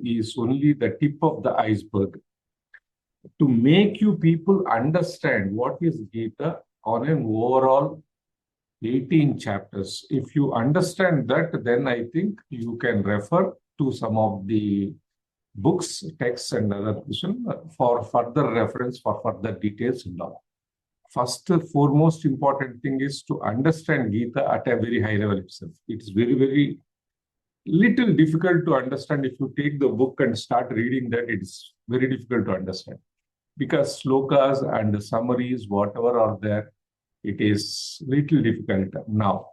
is only the tip of the iceberg to make you people understand what is Gita on an overall 18 chapters. If you understand that, then I think you can refer to some of the books, texts, and other questions for further reference, for further details and all. First, foremost important thing is to understand Gita at a very high level itself. It's very, very little difficult to understand. If you take the book and start reading that, it's very difficult to understand. Because slokas and the summaries, whatever are there, it is little difficult. Now,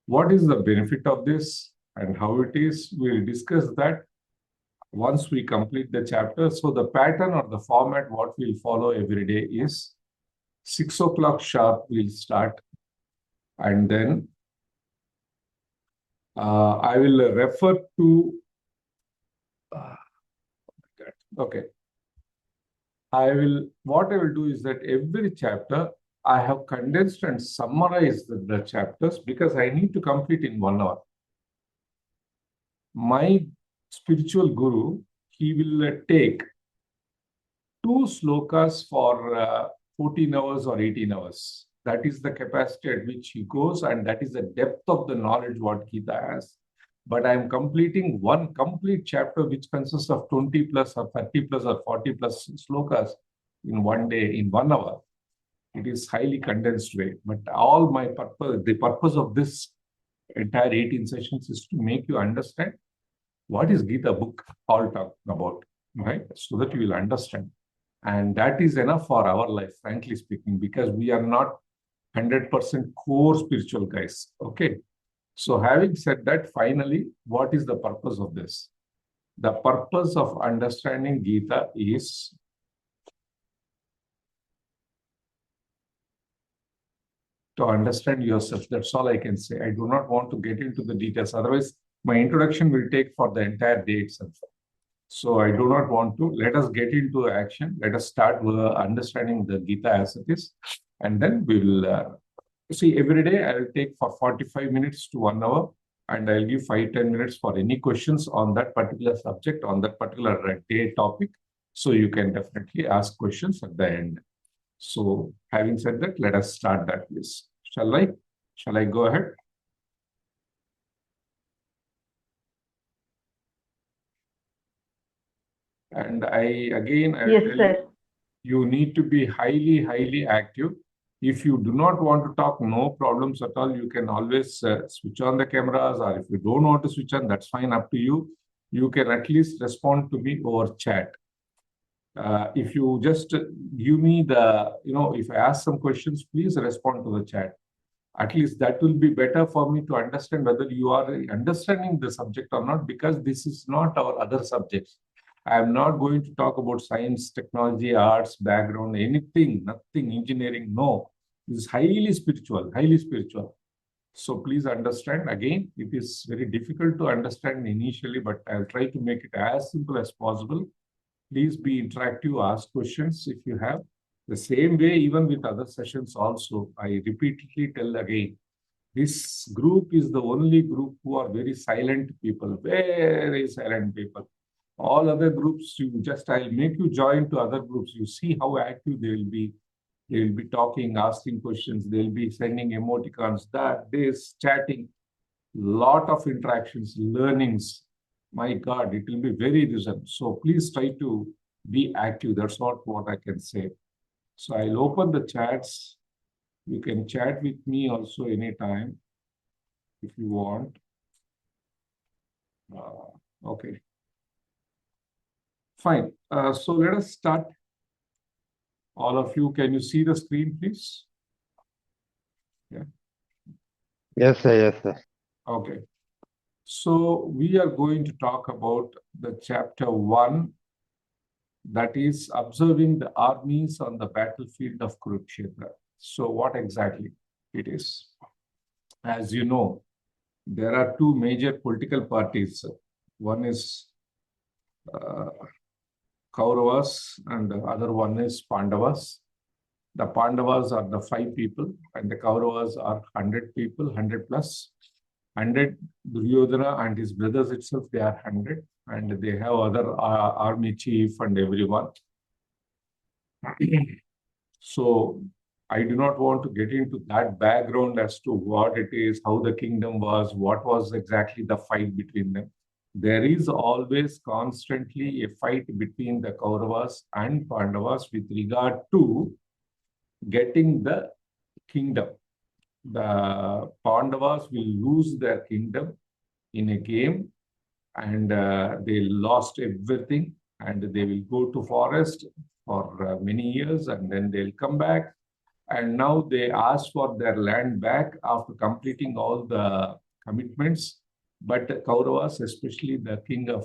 what is the benefit of this and how it is? We'll discuss that once we complete the chapter. So the pattern or the format what we'll follow every day is 6 o'clock sharp we'll start, and then I will refer to okay. What I will do is that every chapter I have condensed and summarized the chapters because I need to complete in 1 hour. My spiritual guru, he will take 2 slokas for 14 hours or 18 hours. That is the capacity at which he goes, and that is the depth of the knowledge what Gita has. But I am completing one complete chapter which consists of 20 plus or 30 plus or 40 plus slokas in 1 day, in 1 hour. It is highly condensed way. But all my purpose, the purpose of this entire 18 sessions is to make you understand what is Gita book all talking about, right? So that you will understand. And that is enough for our life, frankly speaking, because we are not 100% core spiritual guys, okay? So having said that, finally, what is the purpose of this? The purpose of understanding Gita is to understand yourself. That's all I can say. I do not want to get into the details. Otherwise, my introduction will take for the entire day itself. So I do not want to. Let us get into action. Let us start with understanding the Gita as it is. And then we will see every day I will take for 45 minutes to 1 hour. And I'll give 5-10 minutes for any questions on that particular subject, on that particular day topic. So you can definitely ask questions at the end. So having said that, let us start that, please. Shall I go ahead? And I will tell you need to be highly, highly active. If you do not want to talk, no problems at all. You can always switch on the cameras, or if you don't want to switch on, that's fine, up to you. You can at least respond to me over chat. If you just give me the, if I ask some questions, please respond to the chat. At least that will be better for me to understand whether you are understanding the subject or not, because this is not our other subjects. I am not going to talk about science, technology, arts, background, anything, nothing, engineering, no. This is highly spiritual, highly spiritual. So please understand, again, it is very difficult to understand initially, but I'll try to make it as simple as possible. Please be interactive, ask questions if you have. The same way, even with other sessions also, I repeatedly tell again, this group is the only group who are very silent people, very silent people. All other groups, I'll make you join to other groups. You see how active they will be. They will be talking, asking questions. They'll be sending emoticons, this, chatting. Lot of interactions, learnings. My God, it will be very recent. So please try to be active. That's not what I can say. So I'll open the chats. You can chat with me also anytime if you want. Okay. Fine. So let us start. All of you, can you see the screen, please? Yeah. Yes, sir. Yes, sir. Okay. So we are going to talk about the chapter 1, that is observing the armies on the battlefield of Kurukshetra. So what exactly it is? As you know, there are 2 major political parties. One is Kauravas and the other one is Pandavas. The Pandavas are the 5 people and the Kauravas are 100 people, 100 plus. 100 Duryodhana and his brothers itself, they are 100. and they have other army chief and everyone. So I do not want to get into that background as to what it is, how the kingdom was, what was exactly the fight between them. There is always constantly a fight between the Kauravas and Pandavas with regard to getting the kingdom. The Pandavas will lose their kingdom in a game, and they lost everything, and they will go to forest for many years, and then they'll come back. And now they ask for their land back after completing all the commitments. But Kauravas, especially the king of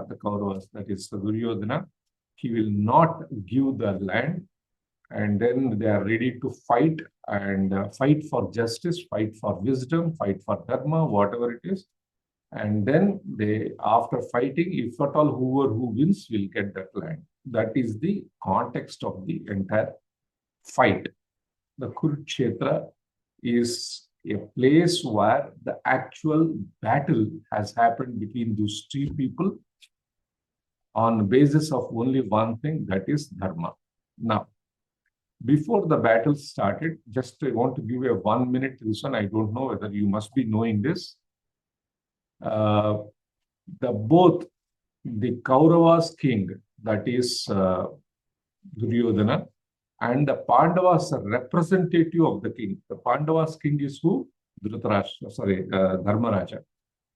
the Kauravas, that is Duryodhana, he will not give the land. And then they are ready to fight, and fight for justice, fight for wisdom, fight for dharma, whatever it is. And then they, after fighting, if at all who wins will get that land. That is the context of the entire fight. The Kurukshetra is a place where the actual battle has happened between those two people on the basis of only one thing, that is dharma. Now, before the battle started, just I want to give you a 1 minute reason. I don't know whether you must be knowing this. Both the Kauravas king, that is Duryodhana, and the Pandavas representative of the king. The Pandavas king is who? Dharmaraja.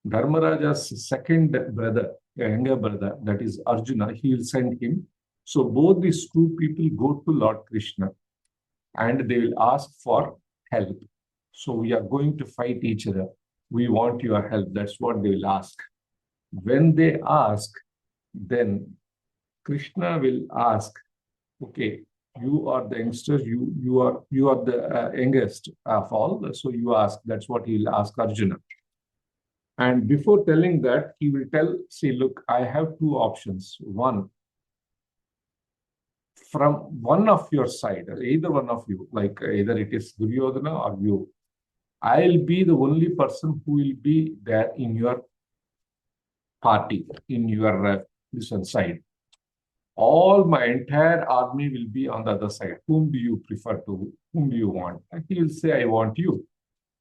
Dharmaraja's second brother, younger brother, that is Arjuna, he will send him. So both these two people go to Lord Krishna and they will ask for help. So we are going to fight each other. We want your help. That's what they will ask. When they ask, then Krishna will ask, okay, you are the youngster, you are the youngest of all, so you ask. That's what he will ask Arjuna. And before telling that, he will tell, say, look, I have two options. One, from one of your side, either one of you, like either it is Duryodhana or you, I'll be the only person who will be there in your party, in your this one side. All my entire army will be on the other side. Whom do you prefer to? Whom do you want? And he will say, I want you.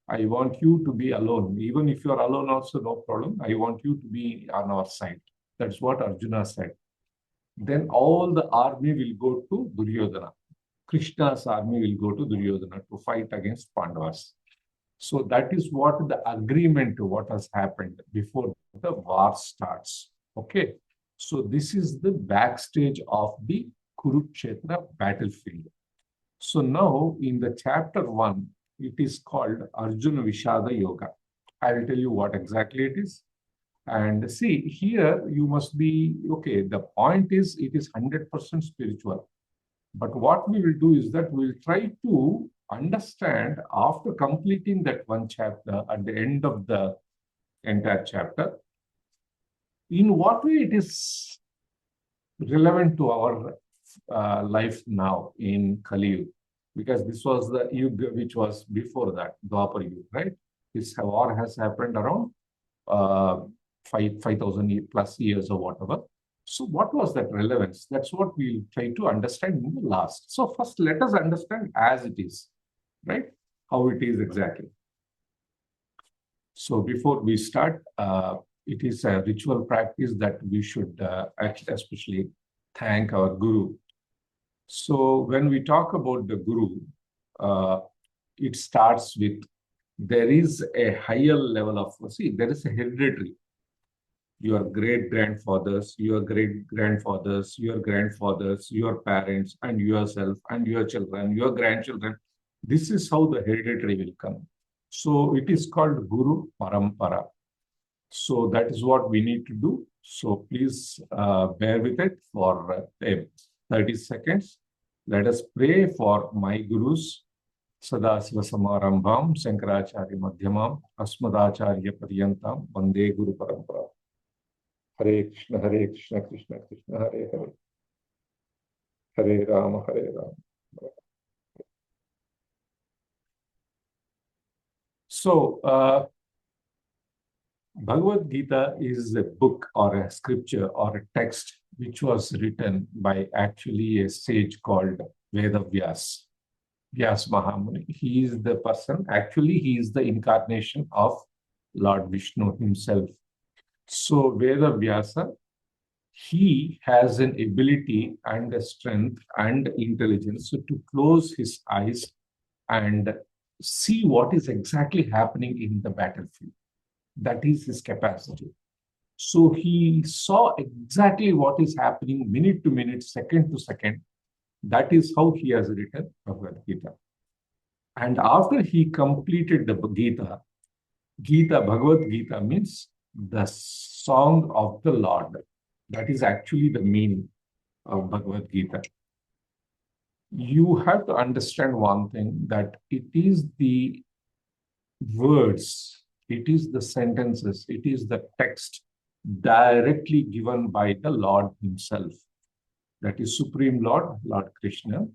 I want you to be alone. Even if you're alone also, no problem. I want you to be on our side. That's what Arjuna said. Then all the army will go to Duryodhana. Krishna's army will go to Duryodhana to fight against Pandavas. So that is what the agreement, what has happened before the war starts. Okay. So this is the backstage of the Kurukshetra battlefield. So now in the chapter 1, it is called Arjuna Vishada Yoga. I will tell you what exactly it is. And see, here you must be, okay, the point is it is 100% spiritual. But what we will do is that we will try to understand after completing that one chapter at the end of the entire chapter, in what way it is relevant to our life now in Kali Yuga, because this was the Yuga which was before that, Dwapar Yuga, right? This war has happened around 5,000 plus years or whatever. So what was that relevance? That's what we'll try to understand in the last. So first, let us understand as it is, right? How it is exactly. So before we start, it is a ritual practice that we should actually especially thank our Guru. So when we talk about the Guru, it starts with, there is a higher level of, see, there is a hereditary. Your great-grandfathers, your great-grandfathers, your grandfathers, your parents, and yourself, and your children, your grandchildren. This is how the hereditary will come. So it is called Guru Parampara. So that is what we need to do. So please bear with it for 30 seconds. Let us pray for my Gurus. Sadasiva Samarambham, Shankaracharya Madhyamam, Asmadacharya Paryantam, Vande Guru Parampara. Hare Krishna, Krishna Krishna, Hare Hare. Hare Rama, Hare Rama. So, Bhagavad Gita is a book or a scripture or a text which was written by actually a sage called Vedavyas. Vyas Mahamuni. He is the person, actually, he is the incarnation of Lord Vishnu himself. So, Veda Vyasa, he has an ability and a strength and intelligence to close his eyes and see what is exactly happening in the battlefield. That is his capacity. So he saw exactly what is happening minute to minute, second to second. That is how he has written Bhagavad Gita. And after he completed the Bhagavad Gita means the song of the Lord. That is actually the meaning of Bhagavad Gita. You have to understand one thing, that it is the words, it is the sentences, it is the text directly given by the Lord himself. That is Supreme Lord, Lord Krishna.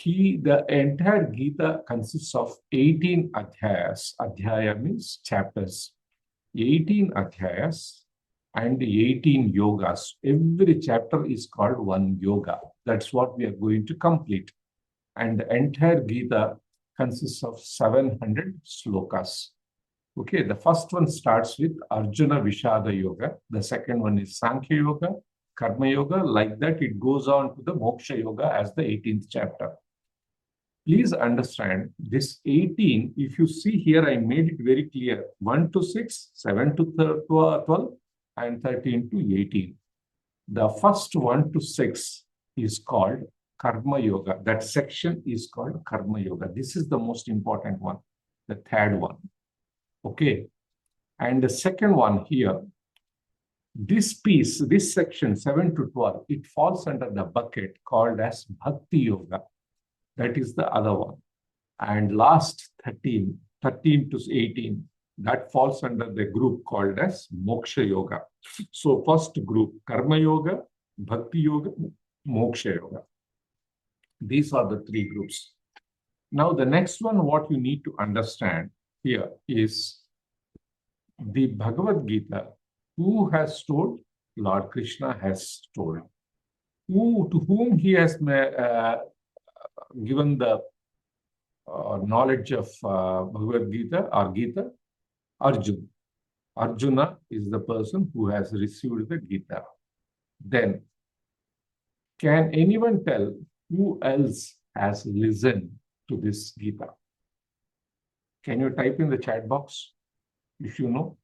The entire Gita consists of 18 adhyayas. Adhyaya means chapters. 18 adhyayas and 18 yogas. Every chapter is called one yoga. That's what we are going to complete. And the entire Gita consists of 700 slokas. Okay, the first one starts with Arjuna Vishada Yoga. The second one is Sankhya Yoga, Karma Yoga. Like that, it goes on to the Moksha Yoga as the 18th chapter. Please understand this 18, if you see here, I made it very clear. 1 to 6, 7 to 12, and 13 to 18. The first 1 to 6 is called Karma Yoga. That section is called Karma Yoga. This is the most important one, the third one. Okay. And the second one here, this piece, this section 7 to 12, it falls under the bucket called as Bhakti Yoga. That is the other one. And last 13 to 18, that falls under the group called as Moksha Yoga. So first group, Karma Yoga, Bhakti Yoga, Moksha Yoga. These are the three groups. Now the next one, what you need to understand here is the Bhagavad Gita. Who has told? Lord Krishna has told. To whom he has given the knowledge of Bhagavad Gita or Gita? Arjuna. Arjuna is the person who has received the Gita. Then, can anyone tell who else has listened to this Gita? Can you type in the chat box if you know?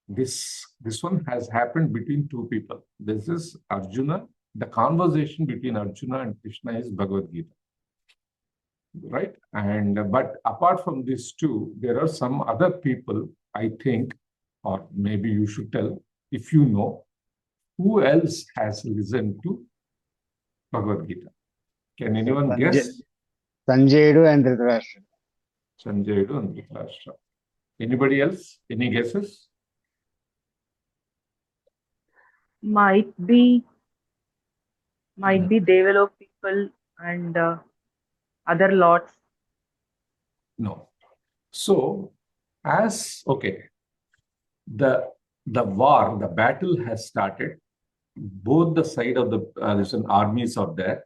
This one has happened between two people. This is Arjuna. The conversation between Arjuna and Krishna is Bhagavad Gita. Right? And but apart from these two, there are some other people, I think, or maybe you should tell if you know, who else has listened to Bhagavad Gita. Can anyone guess? Sanjayudu and Dhritarashtra. Sanjayudu and Dhritarashtra. Anybody else? Any guesses? Might be developed people and other lots. No. So, okay, the war, the battle has started. Both the side of the armies are there.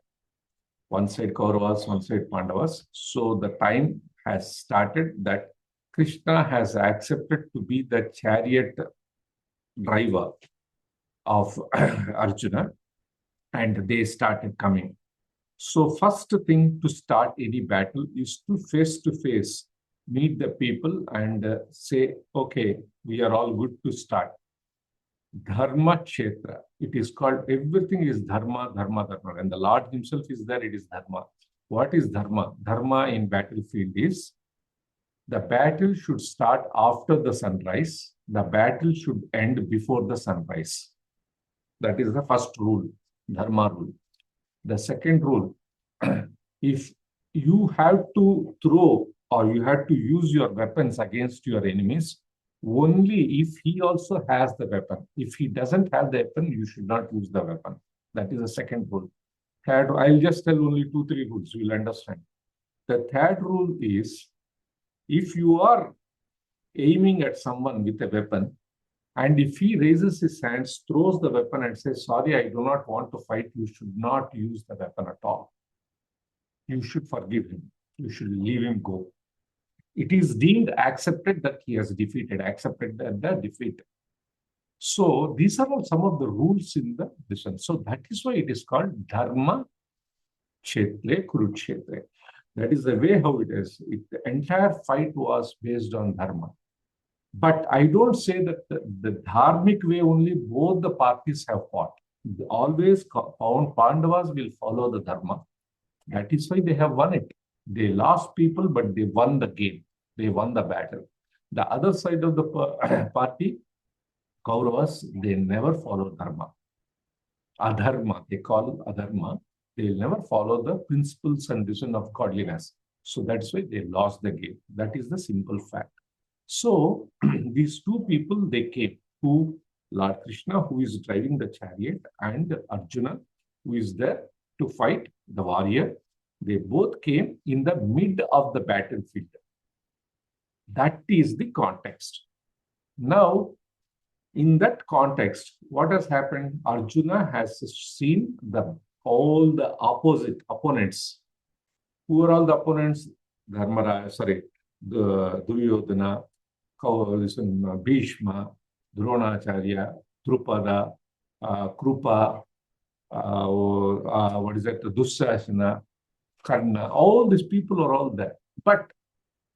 One side Kauravas, one side Pandavas. So the time has started that Krishna has accepted to be the chariot driver of Arjuna, and they started coming. So first thing to start any battle is to face meet the people and say, okay, we are all good to start. Dharma Kshetra. It is called, everything is Dharma, Dharma, Dharma. And the Lord himself is there, it is Dharma. What is Dharma? Dharma in battlefield is, the battle should start after the sunrise. The battle should end before the sunrise. That is the first rule, Dharma rule. The second rule, if you have to throw or you have to use your weapons against your enemies, only if he also has the weapon. If he doesn't have the weapon, you should not use the weapon. That is the second rule. Third, I'll just tell only 2-3 rules, you will understand. The third rule is, if you are aiming at someone with a weapon, and if he raises his hands, throws the weapon and says, sorry, I do not want to fight, you should not use the weapon at all. You should forgive him. You should leave him go. It is deemed accepted that he has defeated, accepted the defeat. So these are all some of the rules in the vision. So that is why it is called Dharma Kshetre Kurukshetre. That is the way how it is. The entire fight was based on Dharma. But I don't say that the dharmic way only both the parties have fought. Always Pandavas will follow the Dharma. That is why they have won it. They lost people, but they won the game. They won the battle. The other side of the party, Kauravas, they never follow Dharma. Adharma, they call Adharma. They never follow the principles and vision of godliness. So that's why they lost the game. That is the simple fact. So these two people, they came, who Lord Krishna, who is driving the chariot, and Arjuna, who is there to fight the warrior. They both came in the mid of the battlefield. That is the context. Now, in that context, what has happened? Arjuna has seen all the opposite opponents. Who are all the opponents? The Duryodhana, Bhishma, Dronacharya, Drupada, Krupa, Dussasana, Karna. All these people are all there. But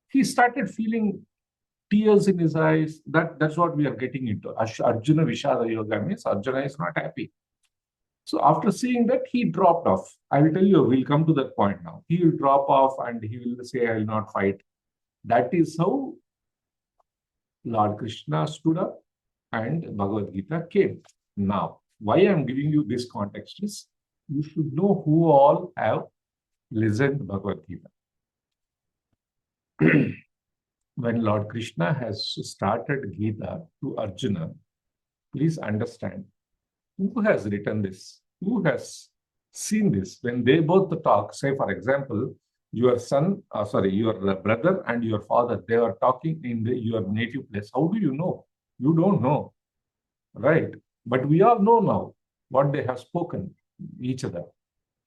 he started feeling tears in his eyes. That's what we are getting into. Arjuna Vishada Yoga means Arjuna is not happy. So after seeing that, he dropped off. I will tell you, we'll come to that point now. He will drop off and he will say, I will not fight. That is how Lord Krishna stood up and Bhagavad Gita came. Now, why I am giving you this context is, you should know who all have listened to Bhagavad Gita. When Lord Krishna has started Gita to Arjuna, please understand, who has written this? Who has seen this? When they both talk, say for example, your brother and your father, they are talking in your native place. How do you know? You don't know, right? But we all know now what they have spoken each other.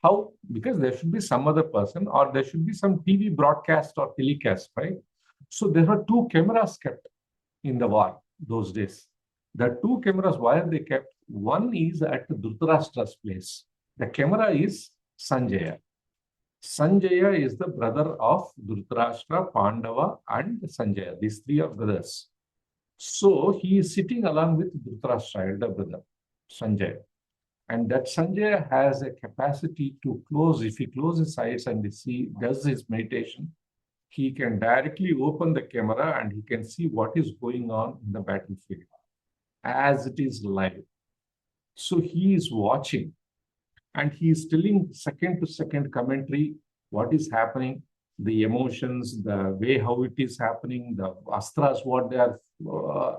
How? Because there should be some other person, or there should be some TV broadcast or telecast, right? So there were two cameras kept in the war those days. The two cameras, why are they kept? One is at Dhritarashtra's place. The camera is Sanjaya. Sanjaya is the brother of Dhritarashtra, Pandava, and Sanjaya. These three are brothers. So he is sitting along with Dhritarashtra, elder brother, Sanjaya. And that Sanjaya has a capacity to close. If he closes his eyes and does his meditation, he can directly open the camera and he can see what is going on in the battlefield as it is live. So he is watching and he is telling second to second commentary what is happening, the emotions, the way how it is happening, the astras, what they are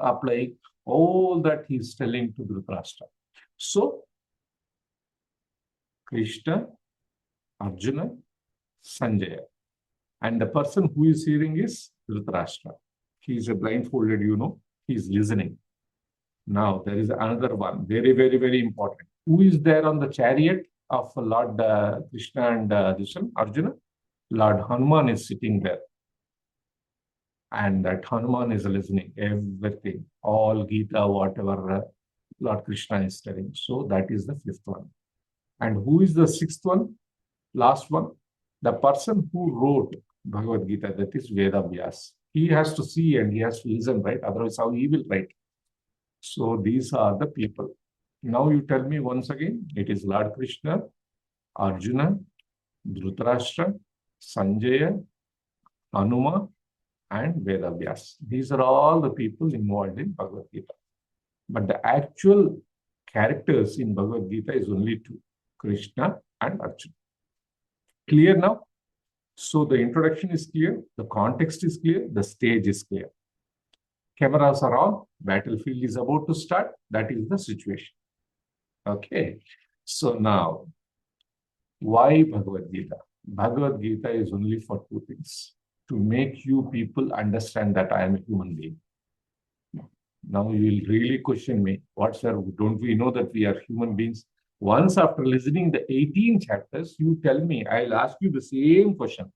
applying, all that he is telling to Dhritarashtra. So Krishna, Arjuna, Sanjaya. And the person who is hearing is Dhritarashtra. He is a blindfolded, he is listening. Now, there is another one, very, very, very important. Who is there on the chariot of Lord Krishna and Arjuna? Lord Hanuman is sitting there. And that Hanuman is listening, everything, all Gita, whatever Lord Krishna is telling. So that is the fifth one. And who is the sixth one? Last one. The person who wrote Bhagavad Gita, that is Vedavyas. He has to see and he has to listen, right? Otherwise, how he will write? So these are the people. Now you tell me once again, it is Lord Krishna, Arjuna, Dhritarashtra, Sanjaya, Hanuma, and Vedavyas. These are all the people involved in Bhagavad Gita. But the actual characters in Bhagavad Gita is only two, Krishna and Arjuna. Clear now? So the introduction is clear, the context is clear, the stage is clear. Cameras are on, battlefield is about to start, that is the situation. Okay, so now, why Bhagavad Gita? Bhagavad Gita is only for two things. To make you people understand that I am a human being. Now you will really question me. What, sir? Don't we know that we are human beings? Once after listening the 18 chapters, you tell me, I'll ask you the same question.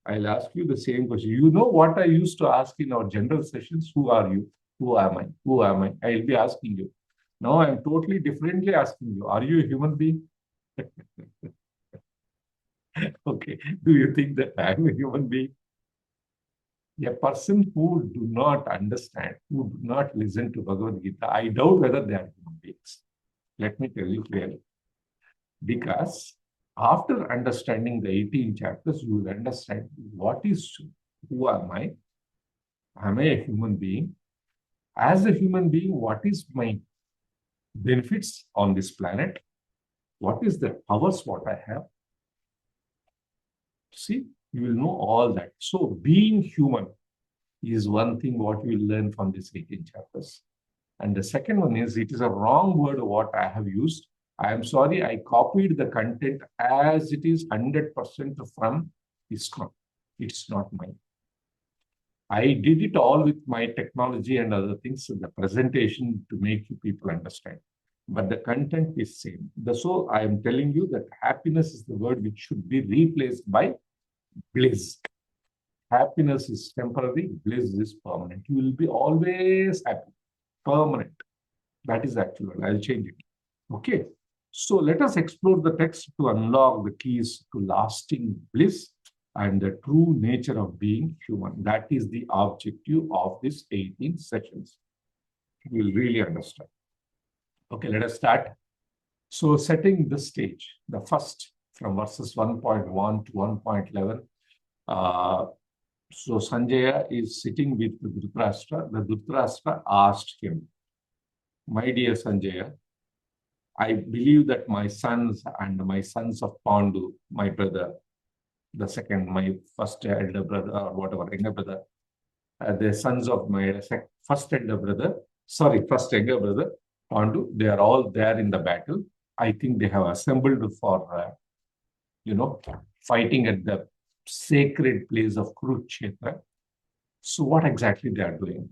I'll ask you the same question. You know what I used to ask in our general sessions? Who are you? Who am I? Who am I? I'll be asking you. Now I'm totally differently asking you. Are you a human being? Okay. Do you think that I'm a human being? A person who do not understand, who do not listen to Bhagavad Gita, I doubt whether they are human beings. Let me tell you clearly. Because after understanding the 18 chapters, you will understand what is, who am I? Am I a human being? As a human being, what is my benefits on this planet? What is the powers what I have? See, you will know all that. So being human is one thing what you will learn from these 18 chapters. And the second one is, it is a wrong word what I have used. I am sorry, I copied the content as it is 100% from ISKCON. It's not mine. I did it all with my technology and other things, the presentation to make you people understand. But the content is same. So I am telling you that happiness is the word which should be replaced by bliss. Happiness is temporary, bliss is permanent. You will be always happy, permanent. That is actual. I'll change it. Okay. So let us explore the text to unlock the keys to lasting bliss and the true nature of being human. That is the objective of these 18 sessions. You will really understand. Okay, let us start. So setting the stage, the first from verses 1.1 to 1.11. So Sanjaya is sitting with the Dhritarashtra. The Dhritarashtra asked him, my dear Sanjaya, I believe that my sons and my sons of Pandu, my brother, the second, my first elder brother, or whatever, younger brother, the sons of my first younger brother, Pandu, they are all there in the battle. I think they have assembled for, fighting at the sacred place of Kurukshetra. So what exactly they are doing?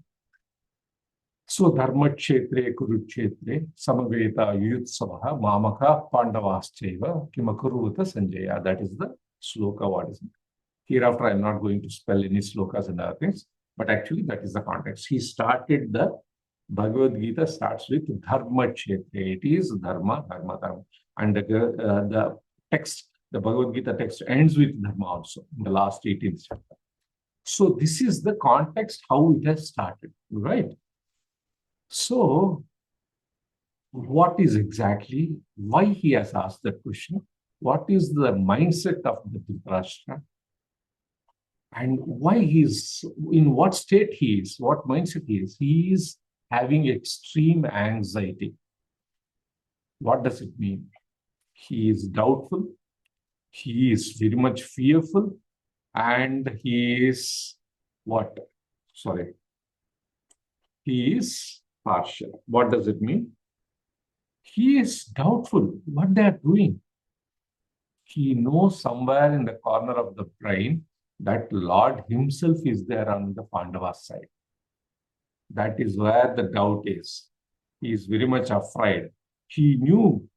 So Dharma Kshetre Kurukshetre Samaveta Yutsavaha Mamaka Pandavascheva Kimakuruvata Sanjaya. That is the sloka. What is it? Hereafter, I am not going to spell any slokas and other things, but actually that is the context. He started the Bhagavad Gita starts with Dharma Kshetre. It is Dharma. And the text, the Bhagavad Gita text ends with Dharma also in the last 18th chapter. So this is the context how it has started, right? So what is exactly, why he has asked that question? What is the mindset of the Dhritarashtra? And why he is, in what state he is, what mindset he is? He is having extreme anxiety. What does it mean? He is doubtful. He is very much fearful. And he is what? Sorry. He is partial. What does it mean? He is doubtful what they are doing. He knows somewhere in the corner of the brain that Lord himself is there on the Pandava's side. That is where the doubt is. He is very much afraid. He knew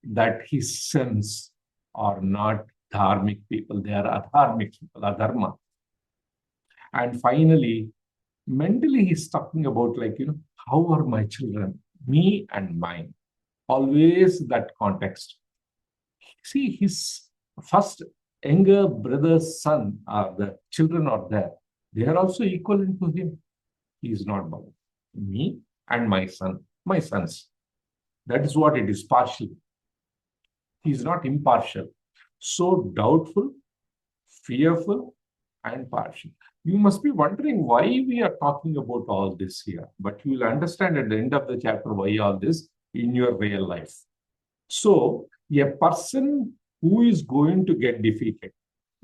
that his sons are not dharmic people. They are adharmic people, adharma. And finally, mentally, he's talking about how are my children, me and mine? Always that context. See, his first younger brother's son, the children are there. They are also equivalent to him. He is not bound. Me and my son, my sons. That is what it is, partially. He is not impartial. So doubtful, fearful, and partial. You must be wondering why we are talking about all this here. But you will understand at the end of the chapter why all this in your real life. So, a person who is going to get defeated,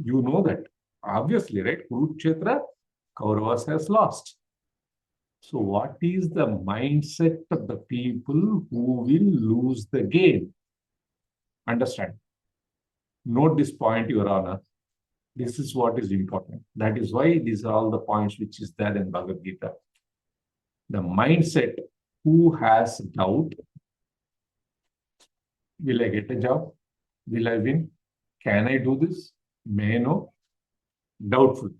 you know that. Obviously, right? Kurukshetra, Kauravas has lost. So, what is the mindset of the people who will lose the game? Understand? Note this point, Your Honor. This is what is important. That is why these are all the points which is there in Bhagavad Gita. The mindset who has doubt, will I get a job? Will I win? Can I do this? May I know? Doubtful,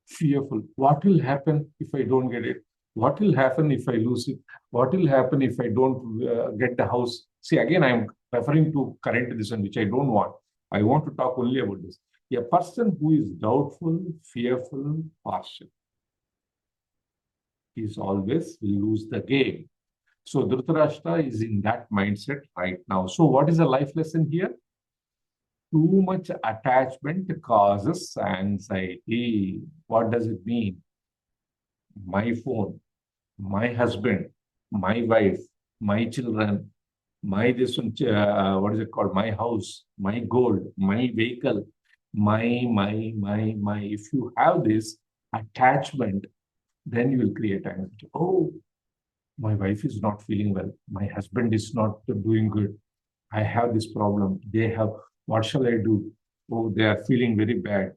fearful. What will happen if I don't get it? What will happen if I lose it? What will happen if I don't get the house? See, again, I'm referring to current edition, which I don't want. I want to talk only about this. A person who is doubtful, fearful, partial is always will lose the game. So Dhritarashtra is in that mindset right now. So what is the life lesson here? Too much attachment causes anxiety. What does it mean? My phone, my husband, my wife, my children, my this one, what is it called? My house, my gold, my vehicle, my. If you have this attachment, then you will create anxiety. Oh, my wife is not feeling well. My husband is not doing good. I have this problem. They have, what shall I do? Oh, they are feeling very bad.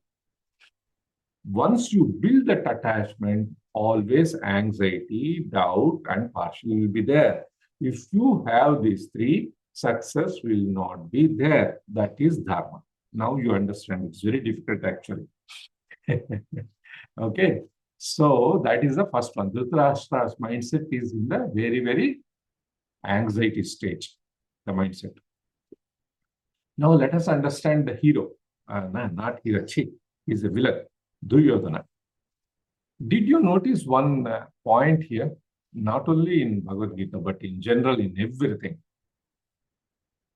Once you build that attachment, always anxiety, doubt, and partial will be there. If you have these three, success will not be there. That is dharma. Now you understand. It's very difficult actually. Okay. So that is the first one. Dhritarashtra's mindset is in the very, very anxiety stage, the mindset. Now let us understand the hero. Not hero, he's a villain, Duryodhana. Did you notice one point here? Not only in Bhagavad-Gita, but in general, in everything.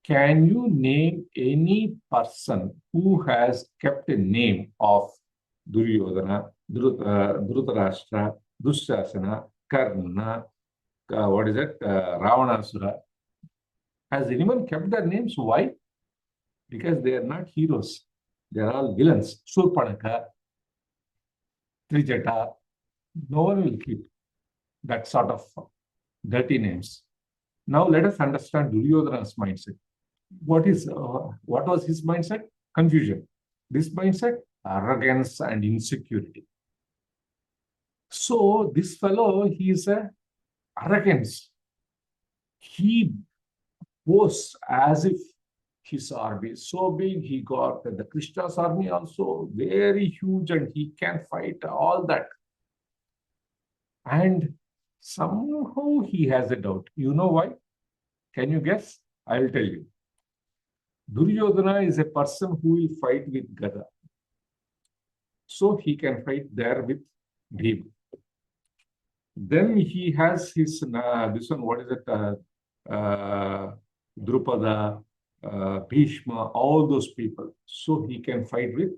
Can you name any person who has kept a name of Duryodhana, Dhritarashtra, Dushasana, Karna, Ravanasura? Has anyone kept their names? Why? Because they are not heroes. They are all villains. Surpanaka, Trijata. No one will keep that sort of dirty names. Now let us understand Duryodhana's mindset. What was his mindset? Confusion. This mindset, arrogance and insecurity. So this fellow, he is a arrogance. He boasts as if his army is so big. He got the Krishna's army also very huge, and he can fight all that. And somehow he has a doubt. You know why? Can you guess? I will tell you. Duryodhana is a person who will fight with Gada. So he can fight there with Bhima. Then he has his, this one, what is it? Drupada, Bhishma, all those people. So he can fight with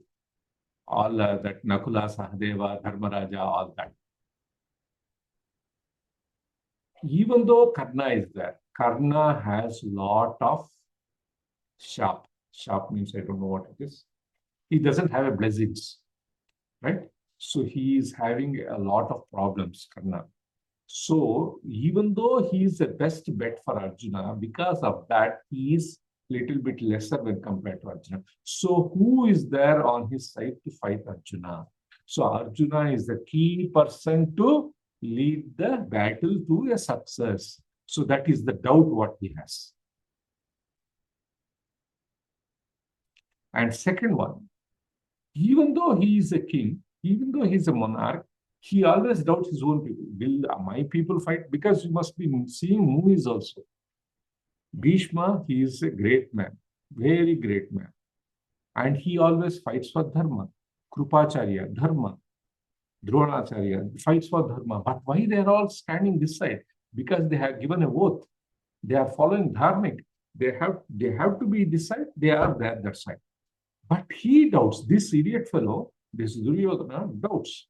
all that Nakula, Sahadeva, Dharmaraja, all that. Even though Karna is there, Karna has lot of sharp. Sharp means I don't know what it is. He doesn't have a blessings, right? So he is having a lot of problems, Karna. So even though he is the best bet for Arjuna, because of that, he is little bit lesser when compared to Arjuna. So who is there on his side to fight Arjuna? So Arjuna is the key person to lead the battle to a success. So that is the doubt what he has. And second one, even though he is a king, even though he is a monarch, he always doubts his own people. Will my people fight? Because you must be seeing movies also. Bhishma, he is a great man, very great man. And he always fights for dharma. Krupacharya, dharma. Dronacharya fights for dharma. But why they are all standing this side? Because they have given a oath. They are following dharmic. They have to be this side. They are there, that side. But he doubts. This idiot fellow, this Duryodhana, doubts.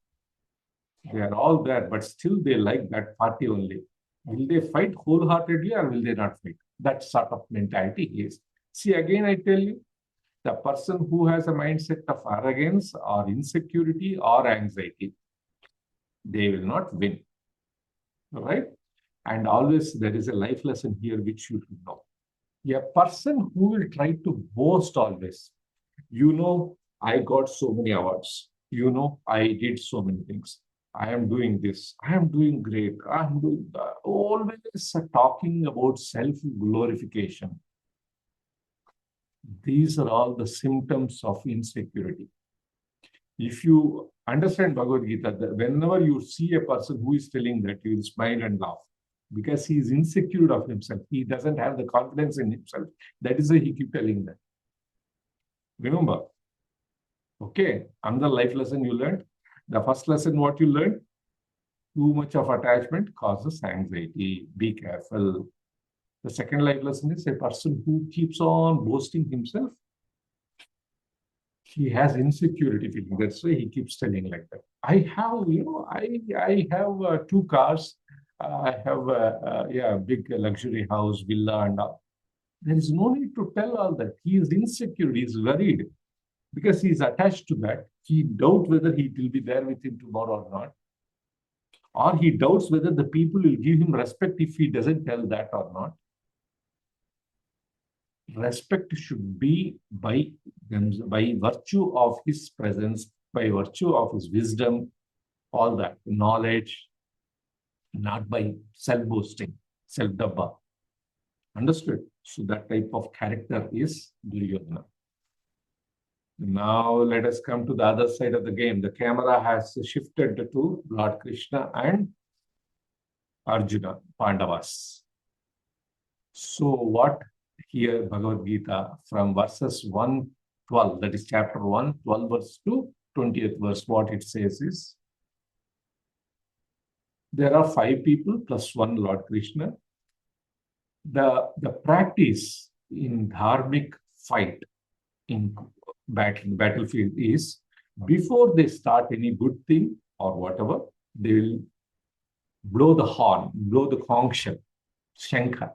They are all there, but still they like that party only. Will they fight wholeheartedly or will they not fight? That sort of mentality is. See, again, I tell you, the person who has a mindset of arrogance or insecurity or anxiety, they will not win. All right? And always there is a life lesson here which you should know. A person who will try to boast always, you know, I got so many awards. You know, I did so many things. I am doing this. I am doing great. I am doing always talking about self-glorification. These are all the symptoms of insecurity. If you understand Bhagavad Gita, whenever you see a person who is telling that, you will smile and laugh because he is insecure of himself. He doesn't have the confidence in himself. That is why he keeps telling that. Remember, okay, another life lesson you learned. The first lesson, what you learned? Too much of attachment causes anxiety. Be careful. The second life lesson is a person who keeps on boasting himself. He has insecurity feeling. That's why he keeps telling like that. I have, I have 2 cars. I have a big luxury house, villa, and all. There is no need to tell all that. He is insecure. He is worried because he is attached to that. He doubts whether he will be there with him tomorrow or not. Or he doubts whether the people will give him respect if he doesn't tell that or not. Respect should be by virtue of his presence, by virtue of his wisdom, all that knowledge, not by self-boasting, self-dabba. Understood? So that type of character is Duryodhana. Now let us come to the other side of the game. The camera has shifted to Lord Krishna and Arjuna, Pandavas. So what here Bhagavad Gita from verses 1:12, that is chapter 1, 12 verse to 20th verse, what it says is, there are 5 people plus 1 Lord Krishna. The practice in dharmic fight, in battlefield is, before they start any good thing or whatever, they will blow the horn, blow the conch shell, shankha.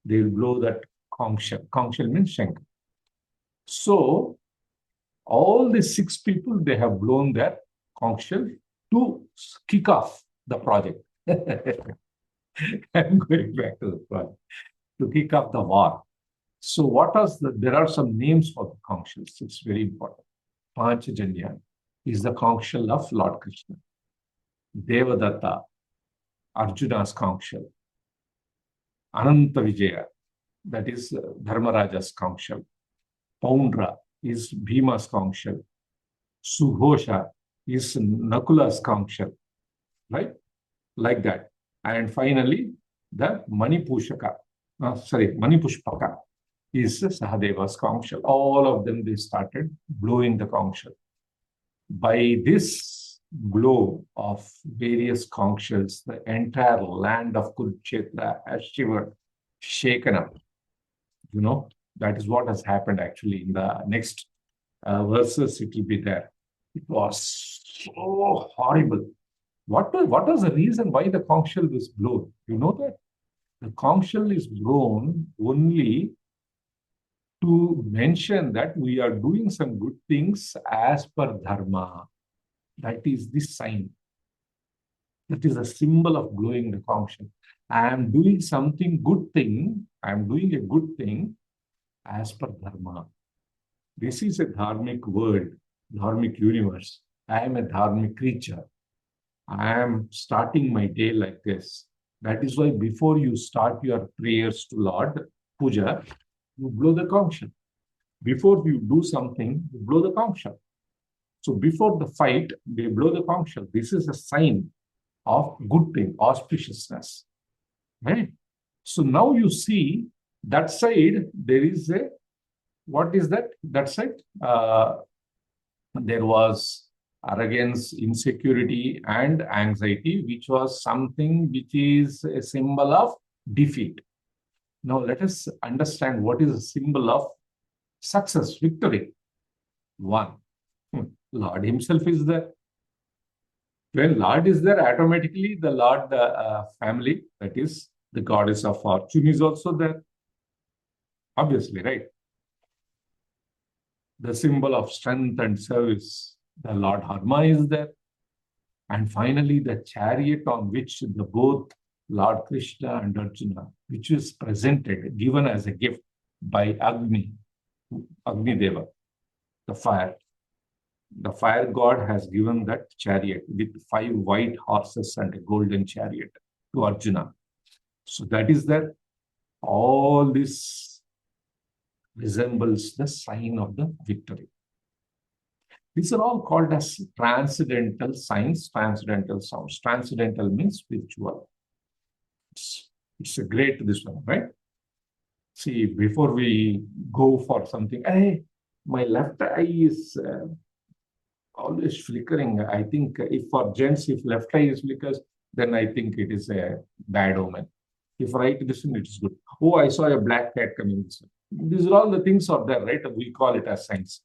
They will blow that conch shell. Conch shell means shankha. So all the 6 people, they have blown their conch shell to kick off the project. I'm going back to the project. To kick off the war. So there are some names for the conch shells. It's very important. Panchajanya is the conch shell of Lord Krishna. Devadatta, Arjuna's conch shell. Ananta Vijaya, that is Dharmaraja's conch shell. Poundra is Bhima's conch shell. Sughosha is Nakula's conch shell. Right? Like that. And finally, the Manipushpaka is Sahadeva's conch shell. All of them, they started blowing the conch shell. By this blow of various conch shells, the entire land of Kurukshetra has shivered, shaken up. That is what has happened actually. In the next verses, it will be there. It was so horrible. What was the reason why the conch shell was blown? You know that? The conch shell is blown only to mention that we are doing some good things as per dharma. That is the sign. That is a symbol of blowing the conch shell. I am doing something good thing. I am doing a good thing as per dharma. This is a dharmic world, dharmic universe. I am a dharmic creature. I am starting my day like this. That is why before you start your prayers to Lord, puja, you blow the conch shell. Before you do something, you blow the conch shell. So before the fight, they blow the conch shell. This is a sign of good thing, auspiciousness. Right? So now you see that side, there is a, what is that? That side, there was arrogance, insecurity, and anxiety, which was something which is a symbol of defeat. Now let us understand what is a symbol of success, victory. 1, Lord himself is there. When Lord is there, automatically the Lord family, that is the goddess of fortune, is also there. Obviously, right? The symbol of strength and service, the Lord Harma is there. And finally, the chariot on which both Lord Krishna and Arjuna, which is presented, given as a gift by Agni Deva, the fire. The fire god has given that chariot with 5 white horses and a golden chariot to Arjuna. So that is that all this resembles the sign of the victory. These are all called as transcendental signs, transcendental sounds. Transcendental means spiritual. It's a great this one, right? See, before we go for something, hey, my left eye is always flickering. I think if for gents, if left eye is flickers, then I think it is a bad omen. If right, this one, it is good. Oh, I saw a black cat coming. These are all the things are there, right? We call it as signs,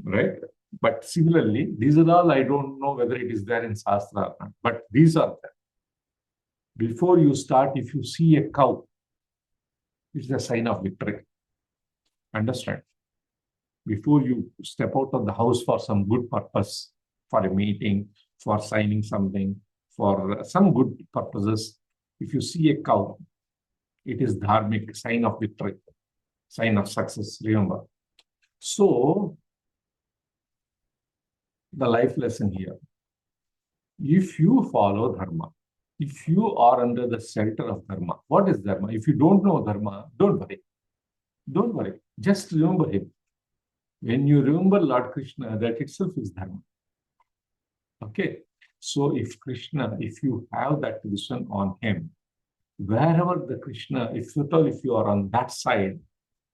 right? But similarly, these are all, I don't know whether it is there in Shastra or not, but these are there. Before you start, if you see a cow, it's a sign of victory. Understand? Before you step out of the house for some good purpose, for a meeting, for signing something, for some good purposes, if you see a cow, it is dharmic, sign of victory, sign of success, remember. So, the life lesson here. If you follow dharma, if you are under the shelter of dharma, what is dharma? If you don't know dharma, don't worry. Don't worry. Just remember him. When you remember Lord Krishna, that itself is dharma. Okay. So if Krishna, if you have that vision on him, wherever the Krishna, if at all, if you are on that side,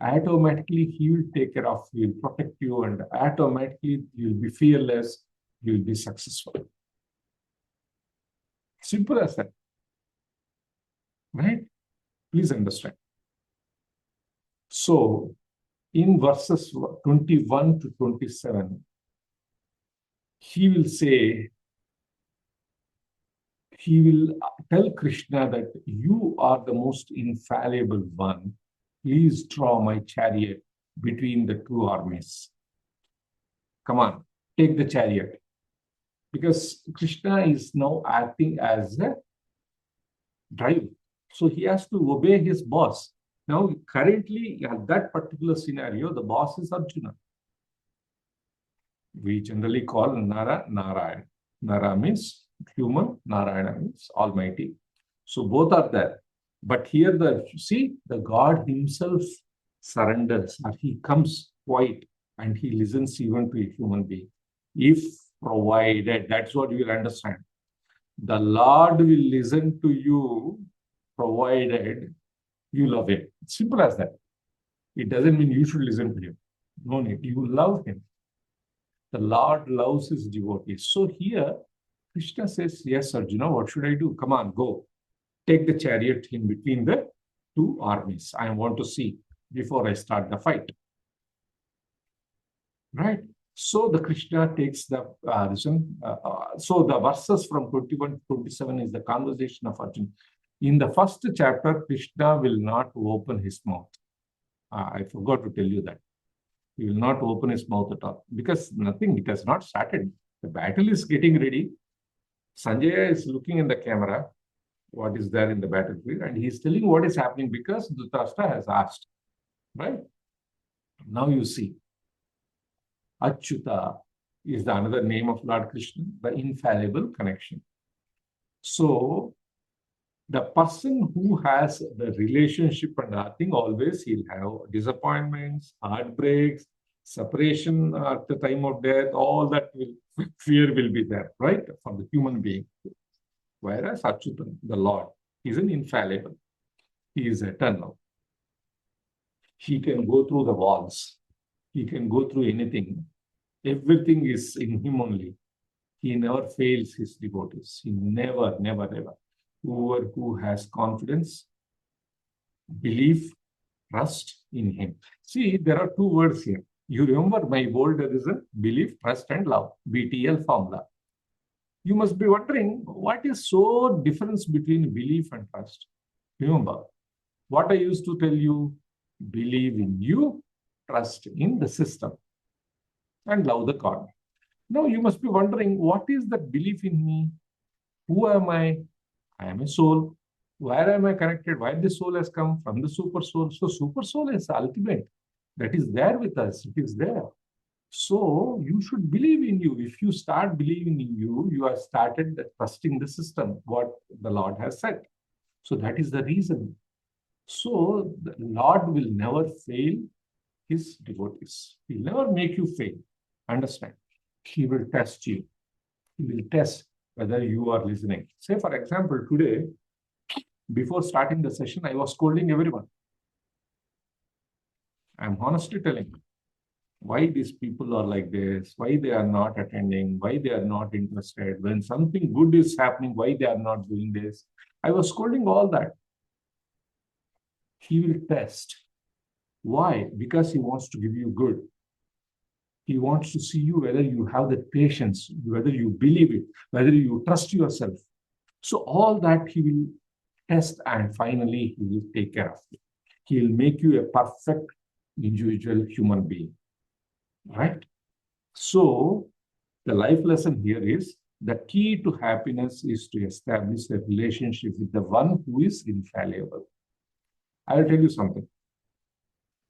automatically he will take care of you, he will protect you, and automatically you will be fearless, you will be successful. Simple as that. Right? Please understand. So, in verses 21 to 27, he will say, he will tell Krishna that you are the most infallible one. Please draw my chariot between the two armies. Come on, take the chariot. Because Krishna is now acting as a driver. So he has to obey his boss. Now, currently, at that particular scenario, the boss is Arjuna. We generally call Nara Narayana. Nara means human, Narayana means almighty. So both are there. But here, the God himself surrenders, or he comes quiet and he listens even to a human being. If provided, that's what you will understand. The Lord will listen to you provided you love him. It's simple as that. It doesn't mean you should listen to him. No need. You love him. The Lord loves his devotees. So here, Krishna says, yes, Arjuna, what should I do? Come on, go. Take the chariot in between the two armies. I want to see before I start the fight. Right? So the Krishna takes the so the verses from 21 to 27 is the conversation of Arjuna. In the first chapter, Krishna will not open his mouth. I forgot to tell you that. He will not open his mouth at all because nothing, it has not started. The battle is getting ready. Sanjaya is looking in the camera, what is there in the battlefield, and he is telling what is happening because Dhritarashtra has asked. Right? Now you see. Achyuta is the another name of Lord Krishna, the infallible connection. So, the person who has the relationship and nothing, always he'll have disappointments, heartbreaks, separation at the time of death, all that fear will be there, right? For the human being. Whereas Achyuta, the Lord, is an infallible. He is eternal. He can go through the walls. He can go through anything. Everything is in him only. He never fails his devotees. He never, never, ever. Whoever who has confidence, belief, trust in him. See, there are two words here. You remember my bold reason, belief, trust, and love. BTL formula. You must be wondering, what is so difference between belief and trust? Remember, what I used to tell you, believe in you, trust in the system, and love the God. Now you must be wondering, what is that belief in me? Who am I? I am a soul. Where am I connected? Why the soul has come? From the super soul. So super soul is ultimate. That is there with us. It is there. So you should believe in you. If you start believing in you, you have started trusting the system, what the Lord has said. So that is the reason. So the Lord will never fail his devotees. He will never make you fail. Understand? He will test you. He will test whether you are listening. Say, for example, today, before starting the session, I was scolding everyone. I'm honestly telling you why these people are like this, why they are not attending, why they are not interested. When something good is happening, why they are not doing this. I was scolding all that. He will test. Why? Because he wants to give you good. He wants to see you whether you have the patience, whether you believe it, whether you trust yourself. So all that he will test, and finally he will take care of you. He will make you a perfect individual human being. Right? So the life lesson here is the key to happiness is to establish a relationship with the one who is infallible. I will tell you something.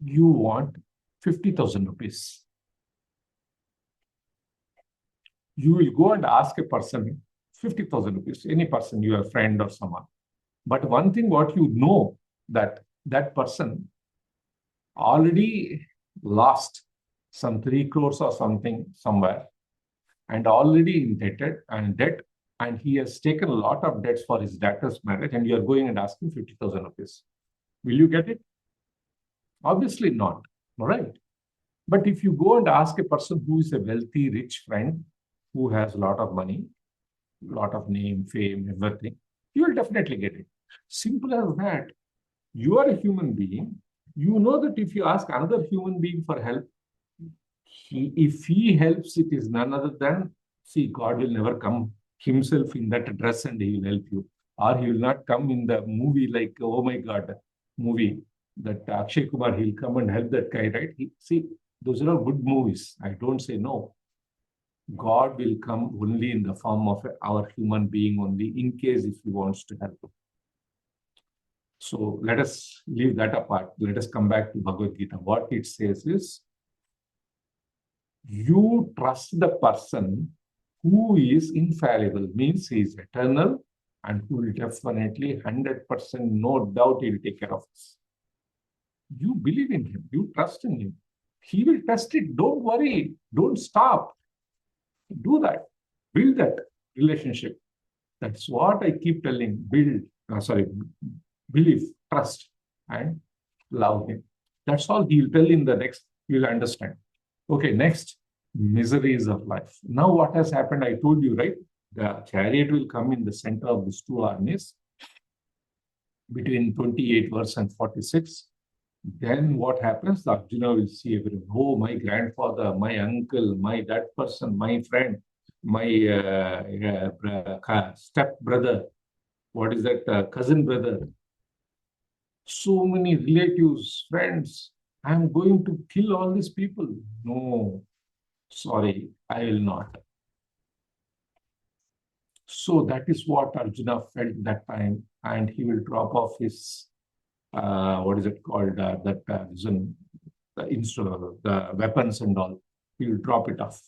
You want 50,000 rupees. You will go and ask a person 50,000 rupees, any person, your friend or someone. But one thing what you know, that that person already lost some 3 crores or something somewhere, and already indebted and debt, and he has taken a lot of debts for his daughter's marriage, and you are going and asking 50,000 rupees. Will you get it? Obviously not, right? But if you go and ask a person who is a wealthy, rich friend, who has a lot of money, a lot of name, fame, everything, you will definitely get it. Simple as that. You are a human being. You know that if you ask another human being for help, if he helps, it is none other than, see, God will never come himself in that dress and he will help you. Or he will not come in the movie like, oh my God, movie, that Akshay Kumar, he'll come and help that guy, right? See, those are all good movies. I don't say no. God will come only in the form of our human being only, in case if he wants to help. So let us leave that apart. Let us come back to Bhagavad Gita. What it says is, you trust the person who is infallible, means he is eternal, and who will definitely 100% no doubt he will take care of us. You believe in him, you trust in him. He will test it. Don't worry. Don't stop. Do that. Build that relationship. That's what I keep telling. Believe, trust, and love him. That's all he'll tell in the next, you'll understand. Okay, next, miseries of life. Now what has happened, I told you, right? The chariot will come in the center of these two armies between 28 verse and 46. Then what happens? Arjuna will see everyone. Oh, my grandfather, my uncle, that person, my friend, my step brother, what is that, cousin brother. So many relatives, friends. I am going to kill all these people. No, sorry, I will not. So that is what Arjuna felt that time, and he will drop off his, what is it called, the weapons and all. He will drop it off.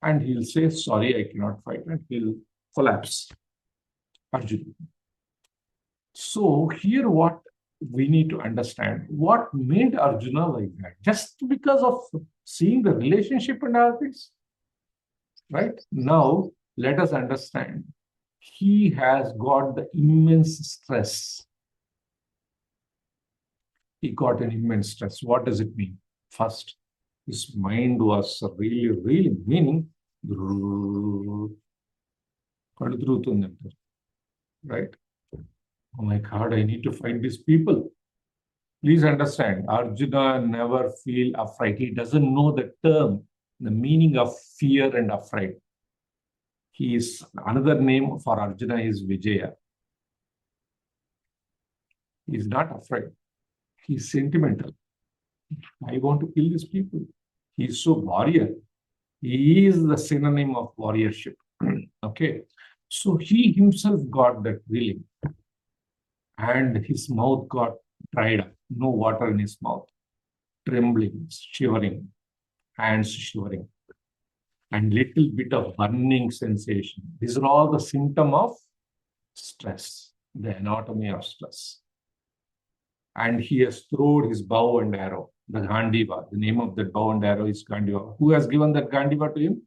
And he'll say, sorry, I cannot fight, and he'll collapse. Arjuna. So here what we need to understand, what made Arjuna like that? Just because of seeing the relationship and all this? Right? Now, let us understand. He has got the immense stress. He got an immense stress. What does it mean? First, his mind was really, meaning, right? Oh my God, I need to fight these people. Please understand, Arjuna never feel afraid. He doesn't know the term, the meaning of fear and afraid. He is, another name for Arjuna is Vijaya. He is not afraid. He is sentimental. I want to kill these people. He is so warrior. He is the synonym of warriorship. Okay. So he himself got that feeling. And his mouth got dried up. No water in his mouth. Trembling, shivering. hands shivering, and little bit of burning sensation. These are all the symptom of stress, the anatomy of stress. And he has thrown his bow and arrow, the Gandiva. The name of that bow and arrow is Gandiva. Who has given that Gandiva to him?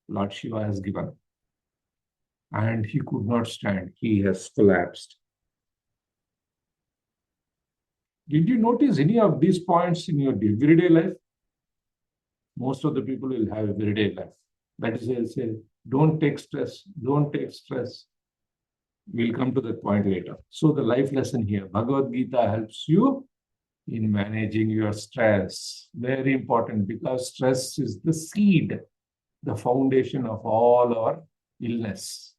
Lord Shiva has given. And he could not stand. He has collapsed. Did you notice any of these points in your everyday life? Most of the people will have everyday life. That is, they'll say, don't take stress, don't take stress. We'll come to that point later. So the life lesson here, Bhagavad-gita helps you in managing your stress. Very important, because stress is the seed, the foundation of all our illness.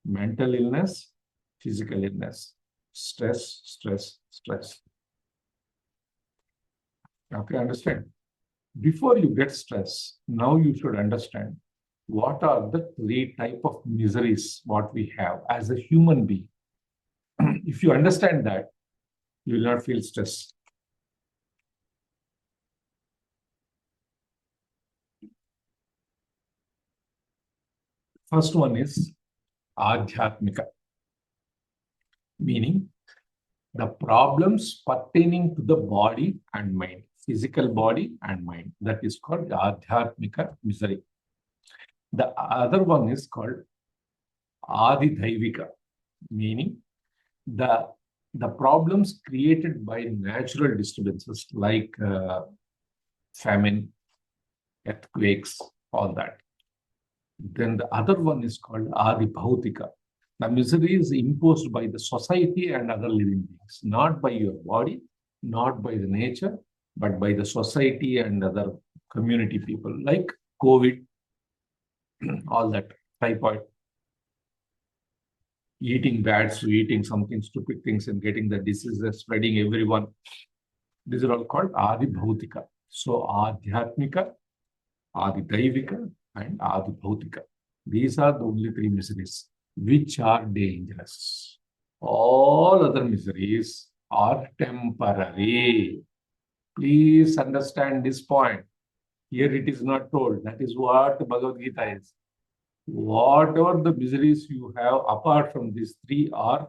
Mental illness, physical illness. Stress, stress, stress. Okay, understand? Before you get stress, now you should understand what are the three types of miseries what we have as a human being. If you understand that, you will not feel stress. First one is Adhyatmika, meaning the problems pertaining to the body and mind, physical body and mind. That is called Adhyatmika misery. The other one is called Adidhaivika, meaning the problems created by natural disturbances like famine, earthquakes, all that. Then the other one is called Adibhautika. The misery is imposed by the society and other living beings, not by your body, not by the nature, but by the society and other community people, like COVID, all that, typhoid, eating bad, so eating something stupid things and getting the diseases, spreading everyone. These are all called Adibhautika. So Adhyatmika, Adidaivika, and Adibhautika. These are the only three miseries which are dangerous. All other miseries are temporary. Please understand this point. Here it is not told. That is what Bhagavad Gita is. Whatever the miseries you have apart from these three are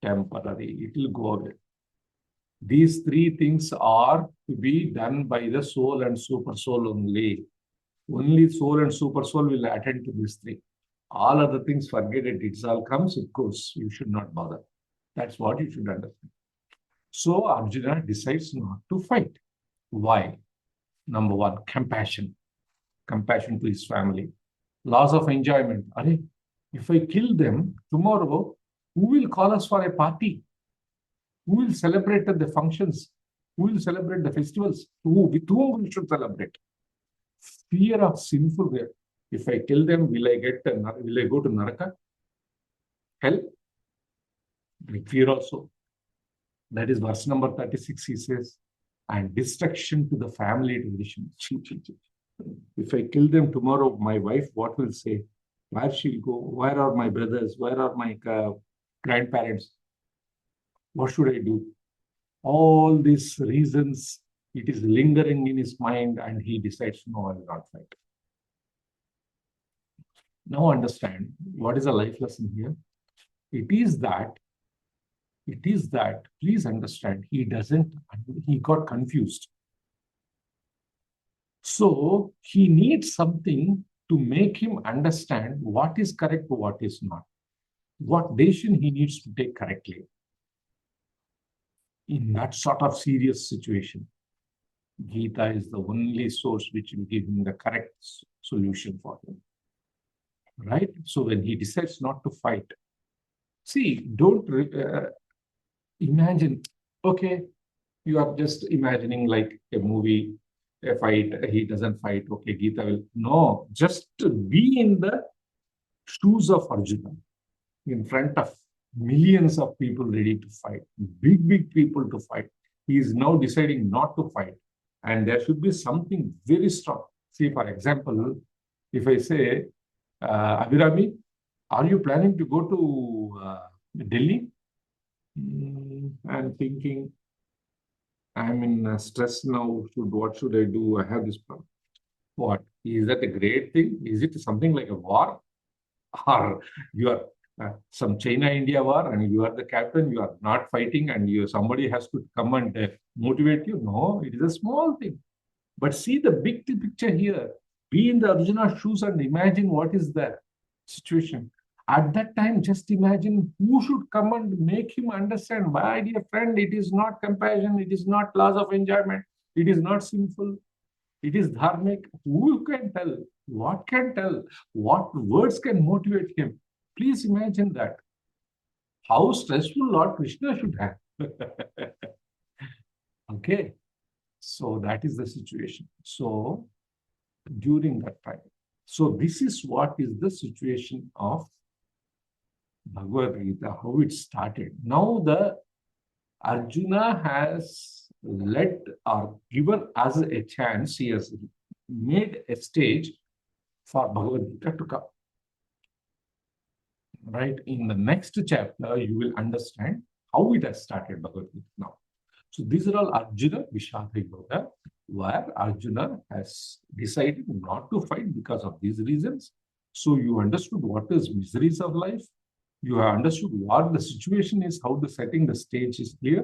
temporary. It will go away. These three things are to be done by the soul and super soul only. Only soul and super soul will attend to these three. All other things, forget it. It all comes, it goes. You should not bother. That's what you should understand. So Arjuna decides not to fight. Why? Number one, compassion. Compassion to his family. Loss of enjoyment. If I kill them tomorrow, who will call us for a party? Who will celebrate the functions? Who will celebrate the festivals? With whom we should celebrate? Fear of sinful way. If I kill them, will I go to Naraka? Hell? Fear also. That is verse number 36, he says, and destruction to the family tradition. If I kill them tomorrow, my wife, what will say? Where she'll go? Where are my brothers? Where are my grandparents? What should I do? All these reasons, it is lingering in his mind, and he decides, no, I will not fight. Now understand, what is a life lesson here? It is that, please understand, he got confused. So he needs something to make him understand what is correct, what is not. What decision he needs to take correctly. In that sort of serious situation, Gita is the only source which will give him the correct solution for him. Right? So when he decides not to fight, see, don't imagine, okay, you are just imagining like a movie, a fight, he doesn't fight, okay, Gita will. No, just be in the shoes of Arjuna, in front of millions of people ready to fight, big people to fight. He is now deciding not to fight. And there should be something very strong. See, for example, if I say, Abhirami, are you planning to go to Delhi? I'm thinking. I'm in stress now. What should I do? I have this problem. What? Is that a great thing? Is it something like a war? Or you are some China-India war and you are the captain, you are not fighting and somebody has to come and motivate you? No, it is a small thing. But see the big picture here. Be in the Arjuna's shoes and imagine what is the situation. At that time, just imagine who should come and make him understand, my dear friend, it is not compassion, it is not laws of enjoyment, it is not sinful, it is dharmic. Who can tell? What can tell? What words can motivate him? Please imagine that. How stressful Lord Krishna should have. Okay. So that is the situation. So during that time. So this is what is the situation of Bhagavad Gita, how it started. Now the Arjuna has led or given us a chance, he has made a stage for Bhagavad Gita to come. Right? In the next chapter, you will understand how it has started Bhagavad Gita now. So these are all Arjuna Vishada Yoga, where Arjuna has decided not to fight because of these reasons. So you understood what is miseries of life. You have understood what the situation is, how the setting the stage is clear.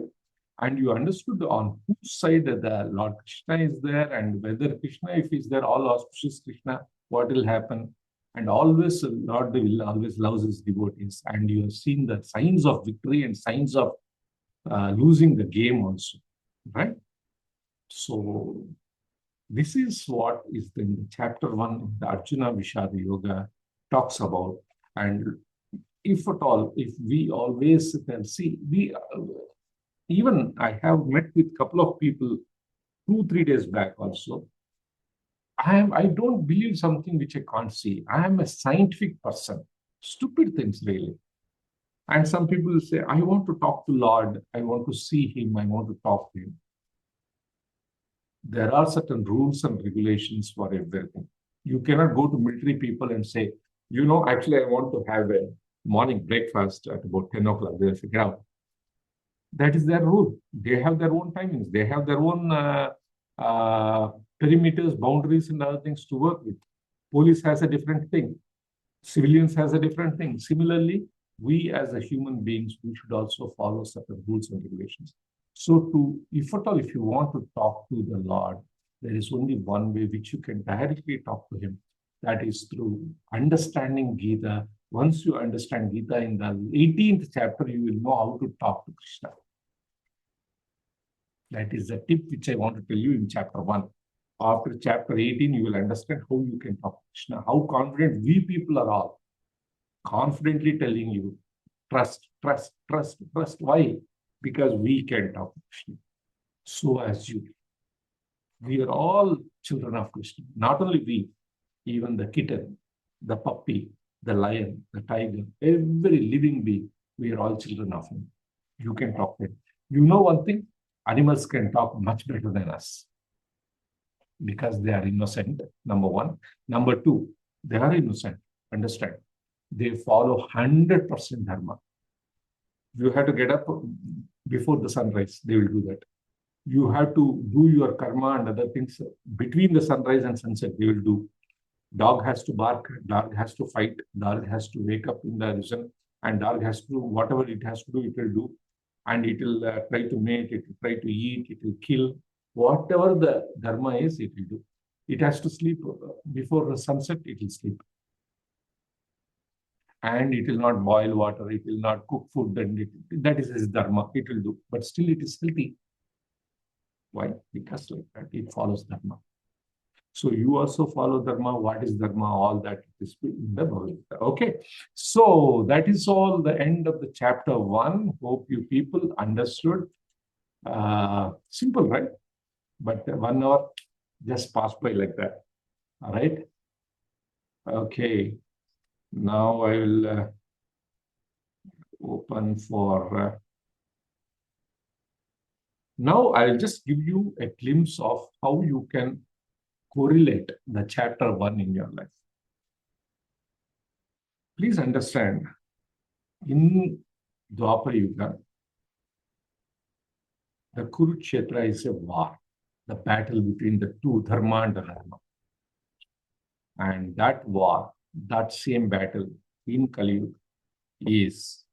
And you understood on whose side the Lord Krishna is there, and whether Krishna, if he's there, all auspicious Krishna, what will happen. And always, Lord will always loves his devotees. And you have seen the signs of victory and signs of losing the game also, right? So this is what is in chapter 1, the Arjuna Vishada Yoga talks about. And if at all, if we always can see, even I have met with a couple of people 2-3 days back also. I don't believe something which I can't see. I am a scientific person. Stupid things, really. And some people say, I want to talk to Lord. I want to see him. I want to talk to him. There are certain rules and regulations for everything. You cannot go to military people and say, actually, I want to have a morning breakfast at about 10 o'clock. They'll figure out. That is their rule. They have their own timings. They have their own perimeters, boundaries, and other things to work with. Police has a different thing. Civilians has a different thing. Similarly, we as a human beings, we should also follow certain rules and regulations. So if at all, if you want to talk to the Lord, there is only one way which you can directly talk to him. That is through understanding Gita. Once you understand Gita in the 18th chapter, you will know how to talk to Krishna. That is the tip which I want to tell you in chapter 1. After chapter 18, you will understand how you can talk to Krishna, how confident we people are all. Confidently telling you, trust, trust, trust, trust. Why? Because we can talk to Krishna. So as you. We are all children of Krishna. Not only we, even the kitten, the puppy, the lion, the tiger, every living being, we are all children of him. You can talk to him. You know one thing? Animals can talk much better than us because they are innocent, number one. Number two, they are innocent. Understand? They follow 100% dharma. You have to get up before the sunrise. They will do that. You have to do your karma and other things between the sunrise and sunset. They will do. Dog has to bark. Dog has to fight. Dog has to wake up in the reason. And dog has to do whatever it has to do, it will do. And it will try to mate, it will try to eat, it will kill. Whatever the dharma is, it will do. It has to sleep before the sunset, it will sleep. And it will not boil water, it will not cook food, and that is his dharma, it will do. But still it is healthy. Why? Because like that, it follows dharma. So you also follow dharma. What is dharma? All that is in the Bhagavadgita. Okay. So that is all the end of the chapter 1. Hope you people understood. Simple, right? But 1 hour just passed by like that. All right. Okay. Now I will open for... now I'll just give you a glimpse of how you can correlate the chapter 1 in your life. Please understand, in Dwapara Yuga, The Kurukshetra is a war, the battle between the two, Dharma and Dharma. And that war, that same battle in Kali Yuga is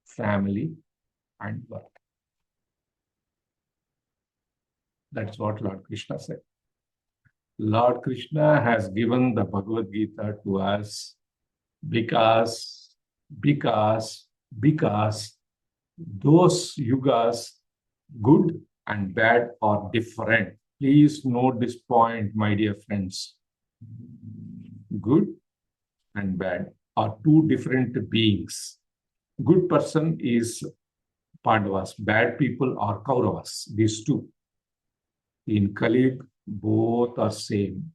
family and work. That's what Lord Krishna said. Lord Krishna has given the Bhagavad Gita to us because those yugas, good and bad, are different. Please note this point, my dear friends. Good and bad are two different beings. Good person is Pandavas, bad people are Kauravas, these two. In Kali Yuga, both are same.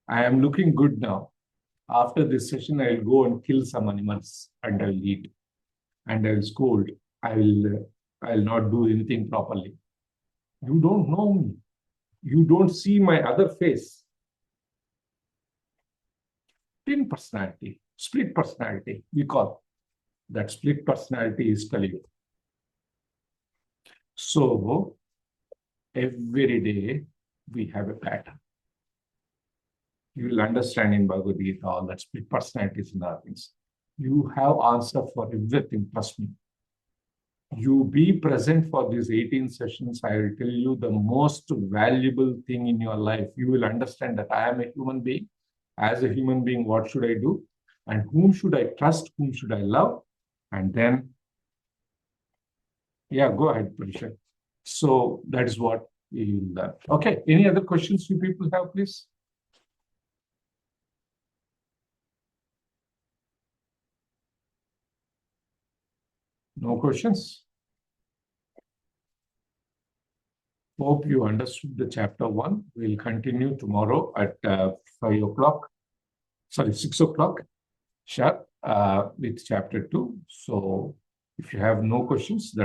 I am looking good now. After this session, I will go and kill some animals and I will eat. And I will scold. I will not do anything properly. You don't know me. You don't see my other face. Twin personality, split personality, we call. That split personality is Kali Yuga. So, every day we have a pattern. You will understand in Bhagavad Gita all that split personalities and other things. You have answer for everything, trust me. You be present for these 18 sessions. I will tell you the most valuable thing in your life. You will understand that I am a human being. As a human being, what should I do? And whom should I trust? Whom should I love? And then, yeah, go ahead, Parisha. So that is what we will learn. Okay, any other questions you people have, please? No questions? Hope you understood the chapter 1. We'll continue tomorrow at 5 o'clock. Sorry, 6 o'clock sharp with chapter 2. So if you have no questions, that's